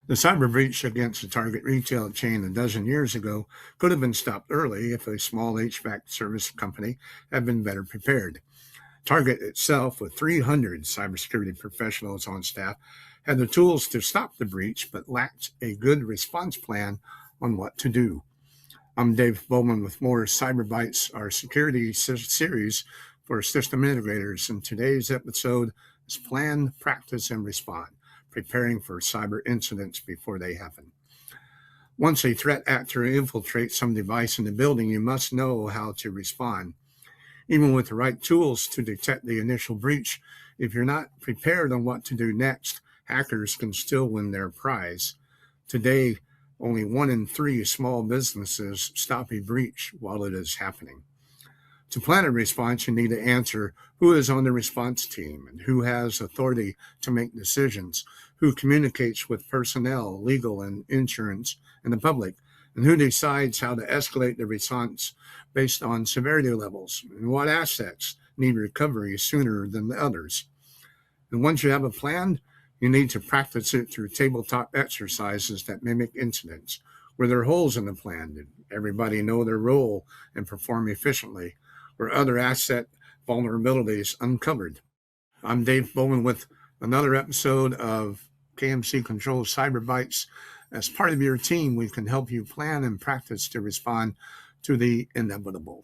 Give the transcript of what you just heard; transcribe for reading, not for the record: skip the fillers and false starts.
The cyber breach against a Target retail chain a dozen years ago could have been stopped early if a small HVAC service company had been better prepared. Target itself, with 300 cybersecurity professionals on staff, had the tools to stop the breach but lacked a good response plan on what to do. I'm Dave Bohlmann with more CyberBYTES, our security series for system integrators. And today's episode is Plan, Practice, and Respond, preparing for cyber incidents before they happen. Once a threat actor infiltrates some device in the building, you must know how to respond. Even with the right tools to detect the initial breach, if you're not prepared on what to do next, hackers can still win their prize. Today, only 1 in 3 small businesses stop a breach while it is happening. To plan a response, you need to answer who is on the response team and who has authority to make decisions, who communicates with personnel, legal and insurance, and the public, and who decides how to escalate the response based on severity levels, and what assets need recovery sooner than the others. And once you have a plan, you need to practice it through tabletop exercises that mimic incidents, where there are holes in the plan and everybody know their role and perform efficiently, or other asset vulnerabilities uncovered. I'm Dave Bohlmann with another episode of KMC Control CyberBYTES. As part of your team, we can help you plan and practice to respond to the inevitable.